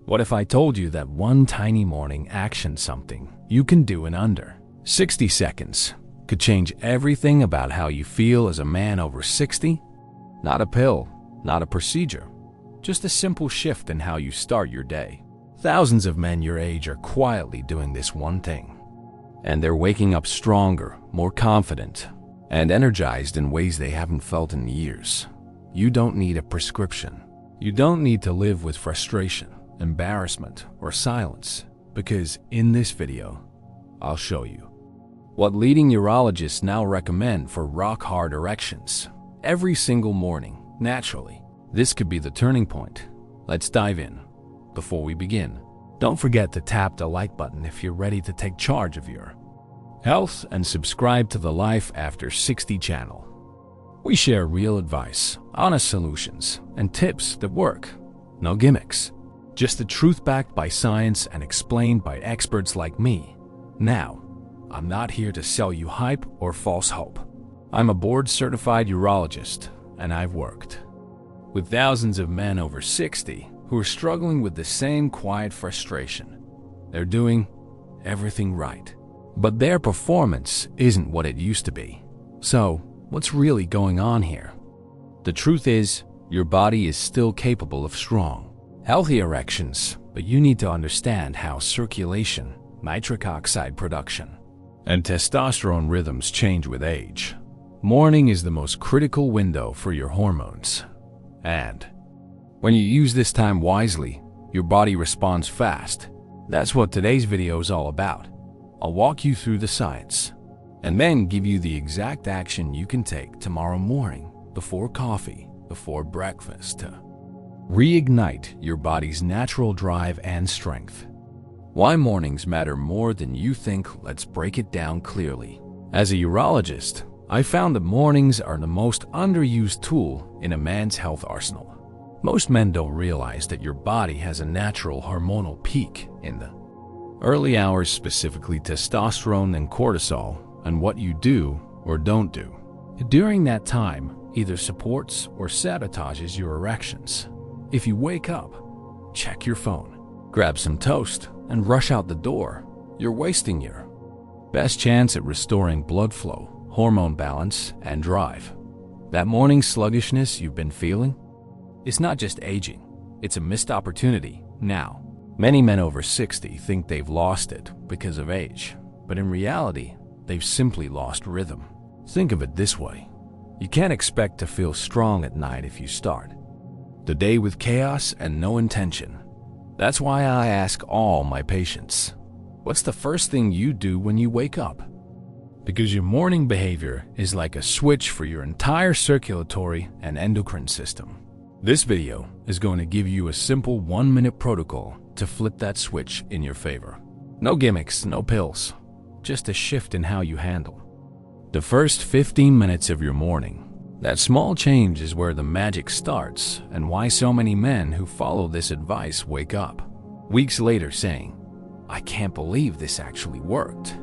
What if I told you that one tiny morning action, something you can do in under 60 seconds, could change everything about how you feel as a man over 60? Not a pill, not a procedure, just a simple shift in how you start your day. Thousands of men your age are quietly doing this one thing, and they're waking up stronger, more confident, and energized in ways they haven't felt in years. You don't need a prescription. You don't need to live with frustration, embarrassment, or silence, because in this video, I'll show you what leading urologists now recommend for rock-hard erections every single morning, naturally. This could be the turning point. Let's dive in. Before we begin, don't forget to tap the like button if you're ready to take charge of your health and subscribe to the Life After 60 channel. We share real advice, honest solutions, and tips that work. No gimmicks. Just the truth backed by science and explained by experts like me. Now, I'm not here to sell you hype or false hope. I'm a board-certified urologist, and I've worked with thousands of men over 60 who are struggling with the same quiet frustration. They're doing everything right, but their performance isn't what it used to be. So, what's really going on here? The truth is, your body is still capable of strong, healthy erections, but you need to understand how circulation, nitric oxide production, and testosterone rhythms change with age. Morning is the most critical window for your hormones. And when you use this time wisely, your body responds fast. That's what today's video is all about. I'll walk you through the science, and then give you the exact action you can take tomorrow morning, before coffee, before breakfast, to reignite your body's natural drive and strength. Why mornings matter more than you think. Let's break it down clearly. As a urologist, I found that mornings are the most underused tool in a man's health arsenal. Most men don't realize that your body has a natural hormonal peak in the early hours, specifically testosterone and cortisol, and what you do or don't do during that time either supports or sabotages your erections. If you wake up, check your phone, grab some toast, and rush out the door, you're wasting your best chance at restoring blood flow, hormone balance, and drive. That morning sluggishness you've been feeling? It's not just aging, it's a missed opportunity now. Many men over 60 think they've lost it because of age, but in reality, they've simply lost rhythm. Think of it this way. You can't expect to feel strong at night if you start the day with chaos and no intention. That's why I ask all my patients, what's the first thing you do when you wake up? Because your morning behavior is like a switch for your entire circulatory and endocrine system. This video is going to give you a simple 1-minute protocol to flip that switch in your favor. No gimmicks, no pills, just a shift in how you handle the first 15 minutes of your morning. That small change is where the magic starts, and why so many men who follow this advice wake up weeks later saying, "I can't believe this actually worked."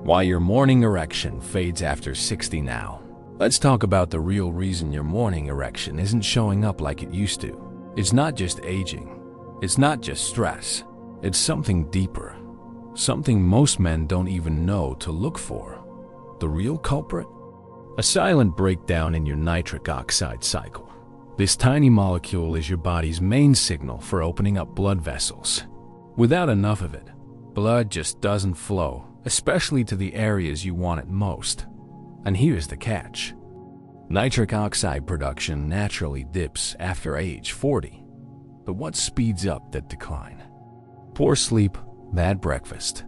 Why your morning erection fades after 60 now. Let's talk about the real reason your morning erection isn't showing up like it used to. It's not just aging. It's not just stress. It's something deeper. Something most men don't even know to look for. The real culprit? A silent breakdown in your nitric oxide cycle. This tiny molecule is your body's main signal for opening up blood vessels. Without enough of it, blood just doesn't flow, especially to the areas you want it most. And here's the catch. Nitric oxide production naturally dips after age 40. But what speeds up that decline? Poor sleep, bad breakfast,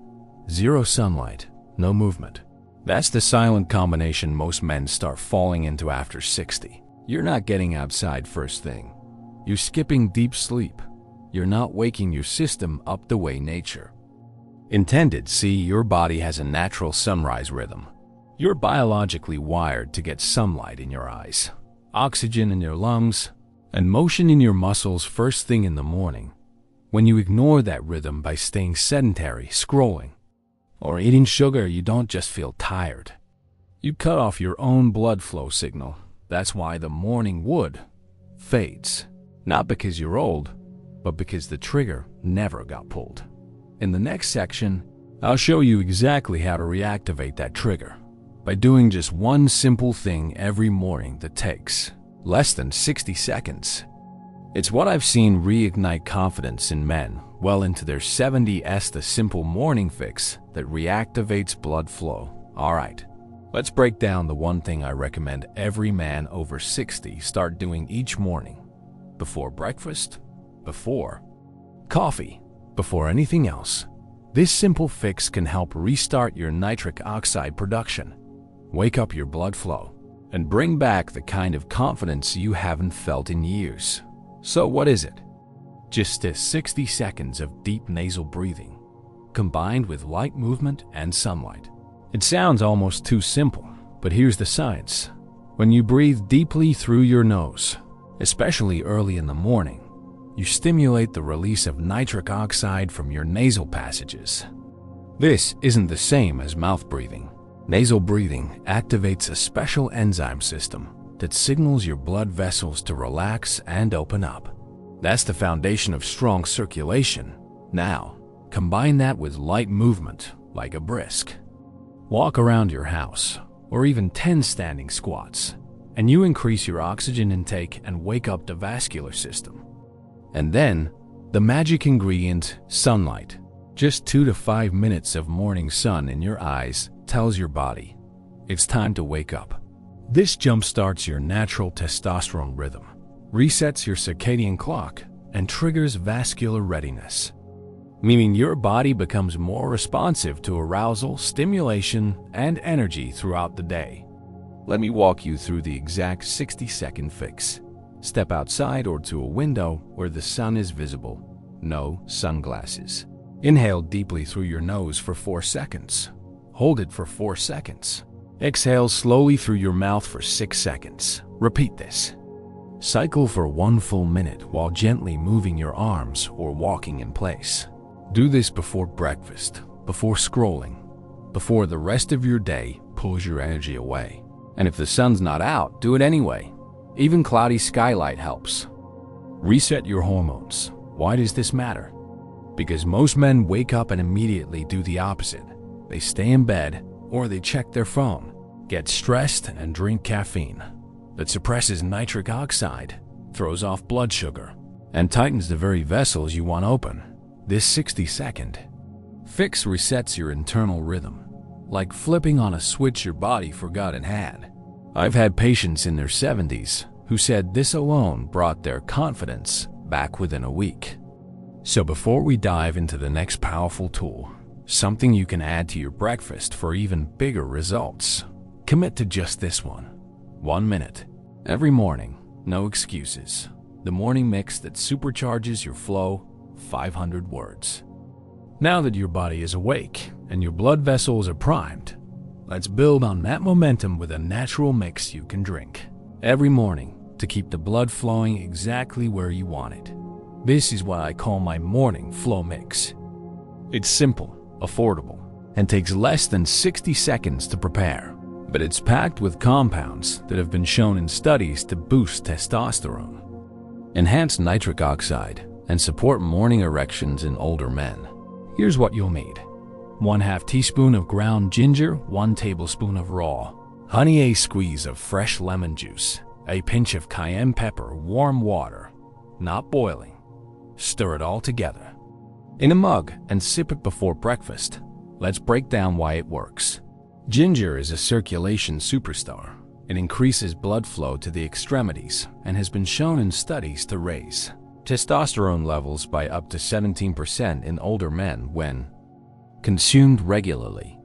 zero sunlight, no movement. That's the silent combination most men start falling into after 60. You're not getting outside first thing. You're skipping deep sleep. You're not waking your system up the way nature intended. See, your body has a natural sunrise rhythm. You're biologically wired to get sunlight in your eyes, oxygen in your lungs, and motion in your muscles first thing in the morning. When you ignore that rhythm by staying sedentary, scrolling, or eating sugar, you don't just feel tired. You cut off your own blood flow signal. That's why the morning wood fades. Not because you're old, but because the trigger never got pulled. In the next section, I'll show you exactly how to reactivate that trigger by doing just one simple thing every morning that takes less than 60 seconds. It's what I've seen reignite confidence in men well into their 70s, the simple morning fix that reactivates blood flow. Alright, let's break down the one thing I recommend every man over 60 start doing each morning. Before breakfast, before coffee, before anything else. This simple fix can help restart your nitric oxide production, wake up your blood flow, and bring back the kind of confidence you haven't felt in years. So what is it? Just 60 seconds of deep nasal breathing, combined with light movement and sunlight. It sounds almost too simple, but here's the science. When you breathe deeply through your nose, especially early in the morning, you stimulate the release of nitric oxide from your nasal passages. This isn't the same as mouth breathing. Nasal breathing activates a special enzyme system that signals your blood vessels to relax and open up. That's the foundation of strong circulation. Now, combine that with light movement, like a brisk walk around your house, or even 10 standing squats, and you increase your oxygen intake and wake up the vascular system. And then, the magic ingredient, sunlight. Just 2 to 5 minutes of morning sun in your eyes tells your body it's time to wake up. This jumpstarts your natural testosterone rhythm, resets your circadian clock, and triggers vascular readiness, meaning your body becomes more responsive to arousal, stimulation, and energy throughout the day. Let me walk you through the exact 60-second fix. Step outside or to a window where the sun is visible. No sunglasses. Inhale deeply through your nose for 4 seconds. Hold it for 4 seconds. Exhale slowly through your mouth for 6 seconds. Repeat this. Cycle for 1 full minute while gently moving your arms or walking in place. Do this before breakfast, before scrolling, before the rest of your day pulls your energy away. And if the sun's not out, do it anyway. Even cloudy skylight helps. Reset your hormones. Why does this matter? Because most men wake up and immediately do the opposite. They stay in bed or they check their phone, get stressed, and drink caffeine. That suppresses nitric oxide, throws off blood sugar, and tightens the very vessels you want open. This 60-second fix resets your internal rhythm, like flipping on a switch your body forgot it had. I've had patients in their 70s who said this alone brought their confidence back within a week. So before we dive into the next powerful tool, something you can add to your breakfast for even bigger results, commit to just this one. 1 minute. Every morning, no excuses. The morning mix that supercharges your flow, 500 words. Now that your body is awake and your blood vessels are primed, let's build on that momentum with a natural mix you can drink every morning to keep the blood flowing exactly where you want it. This is what I call my morning flow mix. It's simple, affordable, and takes less than 60 seconds to prepare, but it's packed with compounds that have been shown in studies to boost testosterone, enhance nitric oxide, and support morning erections in older men. Here's what you'll need. 1/2 teaspoon of ground ginger, 1 tablespoon of raw honey, a squeeze of fresh lemon juice, a pinch of cayenne pepper, warm water, not boiling. Stir it all together in a mug and sip it before breakfast. Let's break down why it works. Ginger is a circulation superstar. It increases blood flow to the extremities and has been shown in studies to raise testosterone levels by up to 17% in older men when consumed regularly.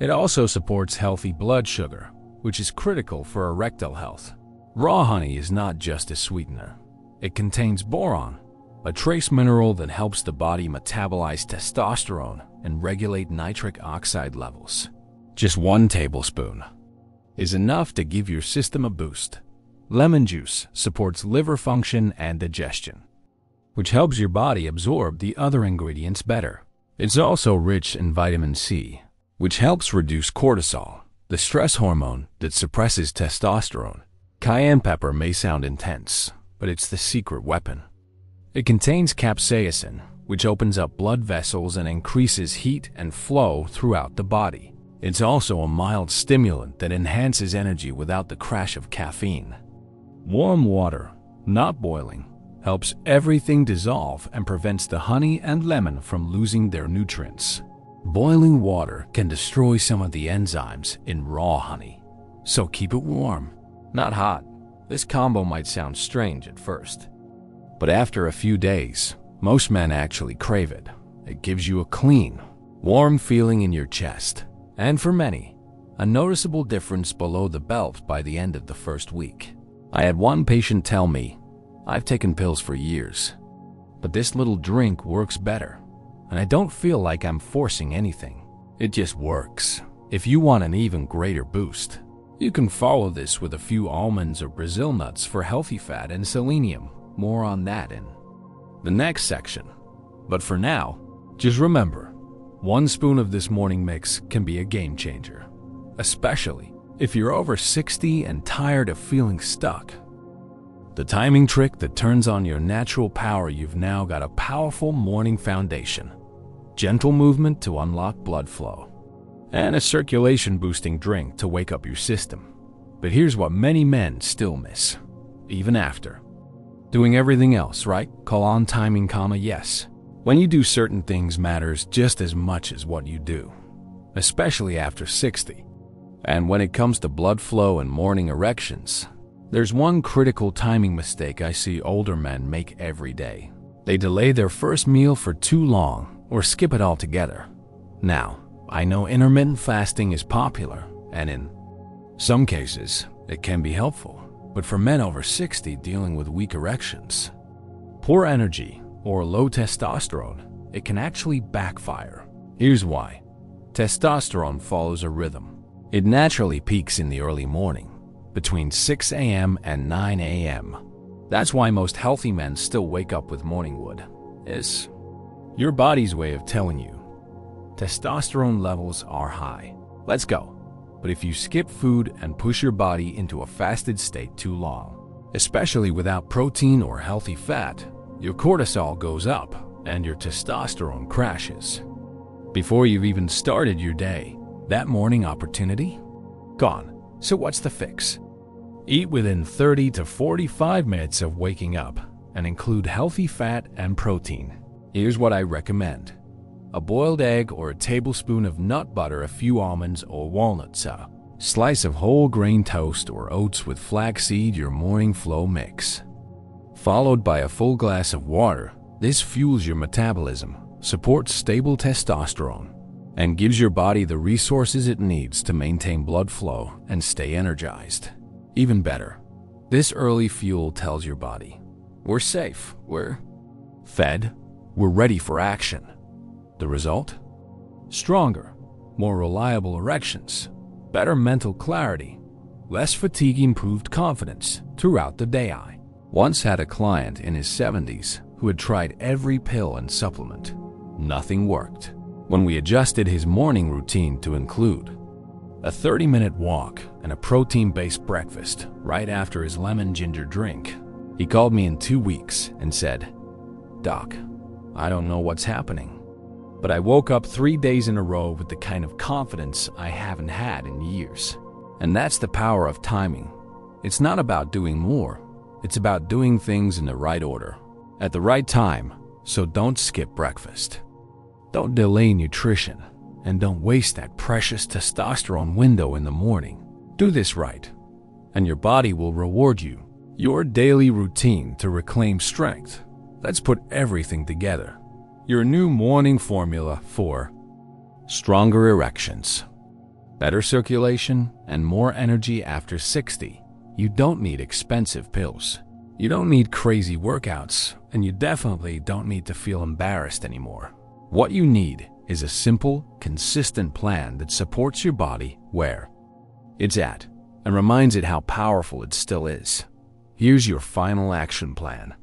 It also supports healthy blood sugar, which is critical for erectile health. Raw honey is not just a sweetener. It contains boron, a trace mineral that helps the body metabolize testosterone and regulate nitric oxide levels. Just 1 tablespoon is enough to give your system a boost. Lemon juice supports liver function and digestion, which helps your body absorb the other ingredients better. It's also rich in vitamin C, which helps reduce cortisol, the stress hormone that suppresses testosterone. Cayenne pepper may sound intense, but it's the secret weapon. It contains capsaicin, which opens up blood vessels and increases heat and flow throughout the body. It's also a mild stimulant that enhances energy without the crash of caffeine. Warm water, not boiling, helps everything dissolve and prevents the honey and lemon from losing their nutrients. Boiling water can destroy some of the enzymes in raw honey, so keep it warm, not hot. This combo might sound strange at first, but after a few days, most men actually crave it. It gives you a clean, warm feeling in your chest, and for many, a noticeable difference below the belt by the end of the first week. I had one patient tell me, "I've taken pills for years, but this little drink works better, and I don't feel like I'm forcing anything. It just works." If you want an even greater boost, you can follow this with a few almonds or Brazil nuts for healthy fat and selenium. More on that in the next section. But for now, just remember, 1 spoon of this morning mix can be a game changer, especially if you're over 60 and tired of feeling stuck. The timing trick that turns on your natural power. You've now got a powerful morning foundation, gentle movement to unlock blood flow, and a circulation-boosting drink to wake up your system. But here's what many men still miss, even after doing everything else right. Call on timing, yes. When you do certain things matters just as much as what you do, especially after 60. And when it comes to blood flow and morning erections, there's one critical timing mistake I see older men make every day. They delay their first meal for too long or skip it altogether. Now, I know intermittent fasting is popular, and in some cases, it can be helpful. But for men over 60 dealing with weak erections, poor energy, or low testosterone, it can actually backfire. Here's why. Testosterone follows a rhythm. It naturally peaks in the early morning, between 6 a.m. and 9 a.m. That's why most healthy men still wake up with morning wood. It's your body's way of telling you testosterone levels are high. Let's go. But if you skip food and push your body into a fasted state too long, especially without protein or healthy fat, your cortisol goes up and your testosterone crashes. Before you've even started your day, that morning opportunity? Gone. So what's the fix? Eat within 30 to 45 minutes of waking up and include healthy fat and protein. Here's what I recommend. A boiled egg or a tablespoon of nut butter, a few almonds or walnuts, a slice of whole grain toast or oats with flaxseed, your morning flow mix. Followed by a full glass of water. This fuels your metabolism, supports stable testosterone, and gives your body the resources it needs to maintain blood flow and stay energized. Even better, this early fuel tells your body, we're safe, we're fed, we're ready for action. The result? Stronger, more reliable erections, better mental clarity, less fatigue, improved confidence throughout the day. I once had a client in his 70s who had tried every pill and supplement. Nothing worked. When we adjusted his morning routine to include a 30-minute walk and a protein-based breakfast right after his lemon ginger drink, he called me in 2 weeks and said, "Doc, I don't know what's happening, but I woke up 3 days in a row with the kind of confidence I haven't had in years." And that's the power of timing. It's not about doing more. It's about doing things in the right order, at the right time. So don't skip breakfast. Don't delay nutrition, and don't waste that precious testosterone window in the morning. Do this right, and your body will reward you. Your daily routine to reclaim strength. Let's put everything together. Your new morning formula for stronger erections, better circulation, and more energy after 60. You don't need expensive pills. You don't need crazy workouts, and you definitely don't need to feel embarrassed anymore. What you need is a simple, consistent plan that supports your body where it's at and reminds it how powerful it still is. Here's your final action plan,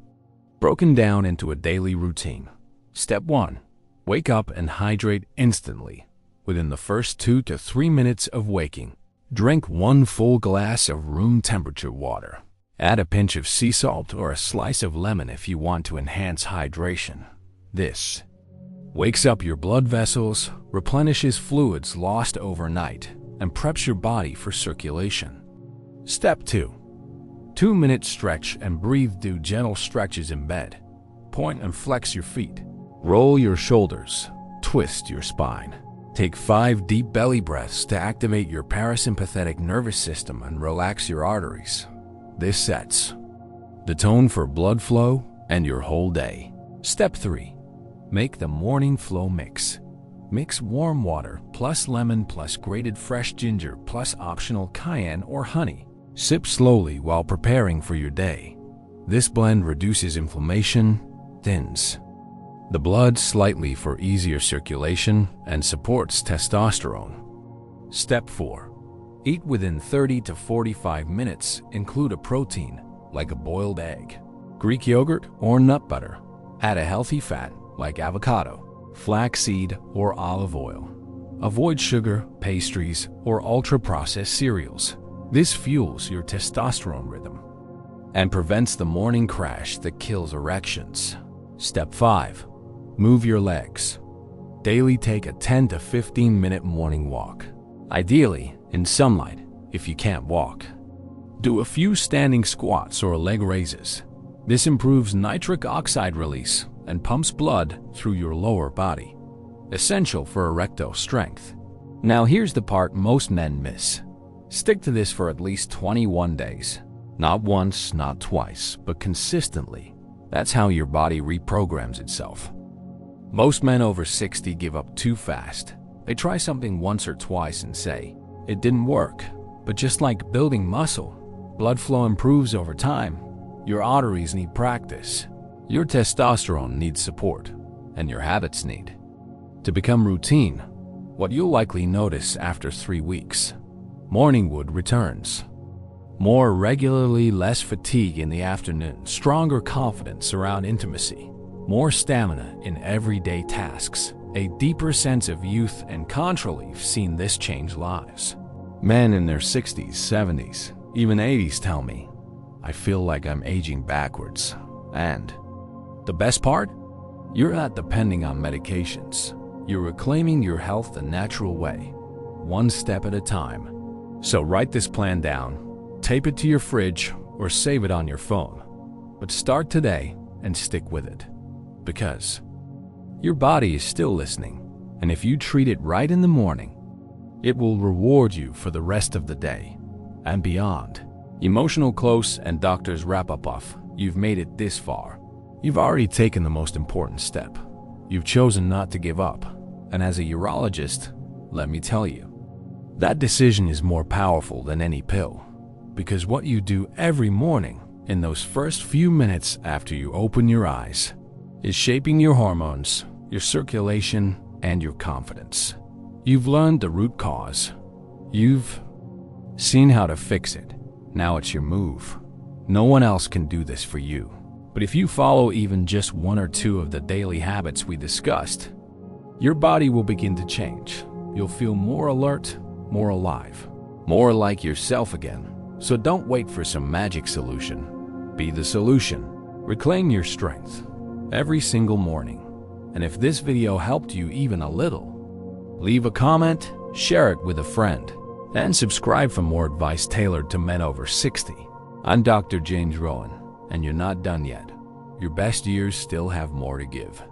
broken down into a daily routine. Step 1. Wake up and hydrate instantly. Within the first 2 to 3 minutes of waking, drink 1 full glass of room temperature water. Add a pinch of sea salt or a slice of lemon if you want to enhance hydration. This wakes up your blood vessels, replenishes fluids lost overnight, and preps your body for circulation. Step 2. 2-minute stretch and breathe. Do gentle stretches in bed. Point and flex your feet. Roll your shoulders. Twist your spine. Take 5 deep belly breaths to activate your parasympathetic nervous system and relax your arteries. This sets the tone for blood flow and your whole day. Step 3. Make the morning flow mix. Mix warm water plus lemon plus grated fresh ginger plus optional cayenne or honey. Sip slowly while preparing for your day. This blend reduces inflammation, thins the blood slightly for easier circulation, and supports testosterone. Step 4. Eat within 30 to 45 minutes. Include a protein, like a boiled egg, Greek yogurt, or nut butter. Add a healthy fat, like avocado, flaxseed, or olive oil. Avoid sugar, pastries, or ultra-processed cereals. This fuels your testosterone rhythm and prevents the morning crash that kills erections. Step 5. Move your legs. Daily take a 10 to 15-minute morning walk. Ideally, in sunlight, if you can't walk. Do a few standing squats or leg raises. This improves nitric oxide release and pumps blood through your lower body, essential for erectile strength. Now here's the part most men miss. Stick to this for at least 21 days. Not once, not twice, but consistently. That's how your body reprograms itself. Most men over 60 give up too fast. They try something once or twice and say, "It didn't work." But just like building muscle, blood flow improves over time. Your arteries need practice. Your testosterone needs support, and your habits need to become routine. What you'll likely notice after 3 weeks: morning wood returns. More regularly, less fatigue in the afternoon, stronger confidence around intimacy, more stamina in everyday tasks, a deeper sense of youth and control. You've seen this change lives. Men in their 60s, 70s, even 80s tell me, "I feel like I'm aging backwards." And the best part? You're not depending on medications. You're reclaiming your health the natural way, one step at a time. So write this plan down, tape it to your fridge, or save it on your phone. But start today and stick with it. Because your body is still listening, and if you treat it right in the morning, it will reward you for the rest of the day and beyond. Emotional close and doctor's wrap-up off. You've made it this far. You've already taken the most important step. You've chosen not to give up. And as a urologist, let me tell you, that decision is more powerful than any pill. Because what you do every morning, in those first few minutes after you open your eyes, is shaping your hormones, your circulation, and your confidence. You've learned the root cause. You've seen how to fix it. Now it's your move. No one else can do this for you. But if you follow even just 1 or 2 of the daily habits we discussed, your body will begin to change. You'll feel more alert, more alive, more like yourself again. So don't wait for some magic solution. Be the solution. Reclaim your strength every single morning. And if this video helped you even a little, leave a comment, share it with a friend, and subscribe for more advice tailored to men over 60. I'm Dr. James Rowan, and you're not done yet. Your best years still have more to give.